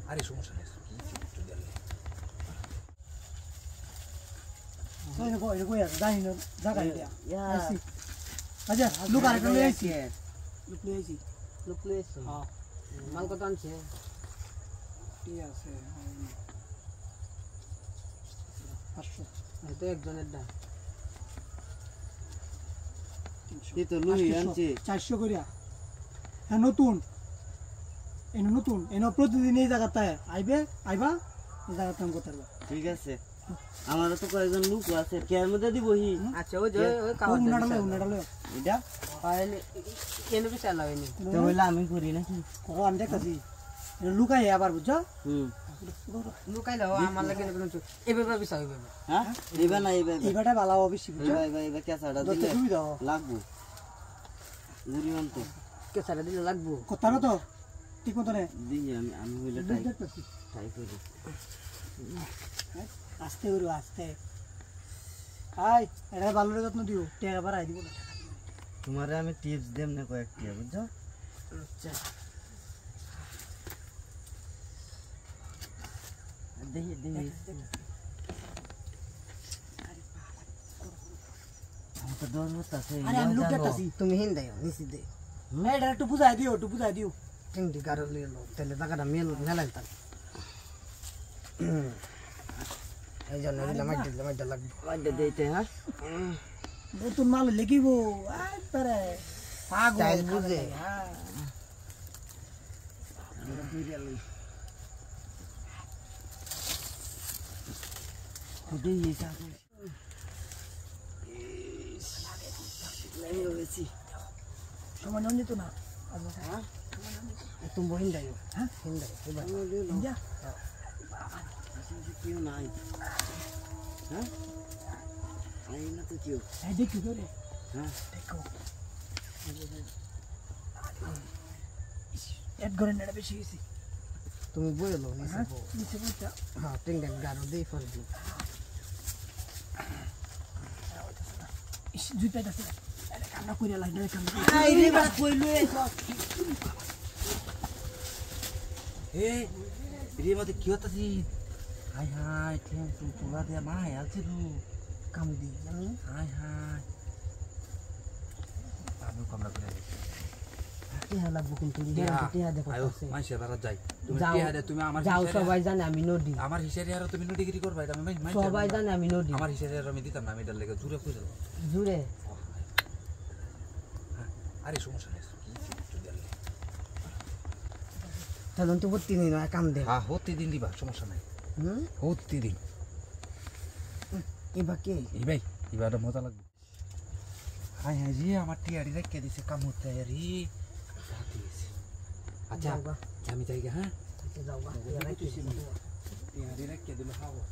আরে সমস্যা নেই জানি না জায়গা আচ্ছা লুক আর একটা লইছি লুক লইছি মাল কত আনছে কি আছে 500 তো একজনের দাম এই তো লুই আনছে 400 করিয়া হ্যাঁ নতুন এনো প্রতিদিন এই জায়গাতে আইবা এই জায়গাতে কাম করতে পারবা ঠিক আছে আমারও তো কয়েকজন লোক আছে কেয়ার মধ্যে দিবহি আচ্ছা ওই যে ওই কাগজ উন্নাডালে এটা পাইলে এনে বিচার লাগাইনি তো হইলে আমি করি নাকি করো আমি দেখতাছি লুকাই আবার বুঝছো লুকাই দাও আমার লাগে কোনো এভাবে বিচার হইবে হ্যাঁ দিবা না এইবারটা ভালো হবে বেশি বুঝছো এবার কেসাটা দিলে লাগবো বুড়িমান তো কেসাটা দিলে লাগবো কথা না তো ঠিক মতো নে দিই আমি হইলে ট্রাই করি আস্তে করো আস্তে আই এটা ভালো যত্ন দিও টাকা বাড়াই দিব না তোমারে আমি টিপস দেব না কয়েকটি বুঝছো আচ্ছা দেখি আমি তো ডর হতাছে আরে আমি লোক দেখতাছি তুমি হিন দাও নিচে দে এটা একটু বুঝাই দিও তিনটি গাড়ি লিয়ে লো তাহলে টাকাটা মেলাই তার এই জন্য মাইটা লাগবে মাইটা দিতে হ্যাঁ নতুন মাল লিখিব একবারে চাইল বুঝে হ্যাঁ খুদেই এসা নাই হয়েছি সময় নন যেত না হ্যাঁ তুমি বহিন দাও হ্যাঁ হিন দাও যা কেউ নাই হ্যাঁ আই না তো কেউ দেখি করে হ্যাঁ দেখো এক ঘরে নেড়া বেশি গেছি তুমি বইলো নিচে বইটা হ্যাঁ টিংডেন গাড়ো দিয়ে ফেলে দিও দুই পেট আছে কান্না করিয়া লাগবে কান্না আইরে বাদ কইলো রে মতে কি হতাছি হাই ঠেং তু তোলা দে মা আলছি তু কাম দি আমি হাই আমি কমলা করে টিহা লাগবো কিন্তু টিহা দেখো আয়ো মাইসে বারা যাই তুমি যাও। টিয়া দে তুমি আমার যাও হিসাবে- সবাই জানে আমি নদী আমার হিসাবে আর তুমি ডিগ্রি করবা এটা আমি মাইসে সবাই জানে আমি নদী আমার হিসাবে আর আমি দিতাম না আমি এটার লেগে জুড়ে কইরা জুড়ে আরে সমস্যা নেই তাহলে তো প্রতিদিন কাম দে হ্যাঁ হতে দিন দিবা সমস্যা নাই হতে দিন এবার কে এই ভাই এবার মজা লাগবে হাই জি আমার টিয়ারি রেখে দিছে কাম হতে রে আচ্ছা যাও গা। আমি যাই গে হ্যাঁ যাও টিয়ারি রেখে দিলে হাওয়া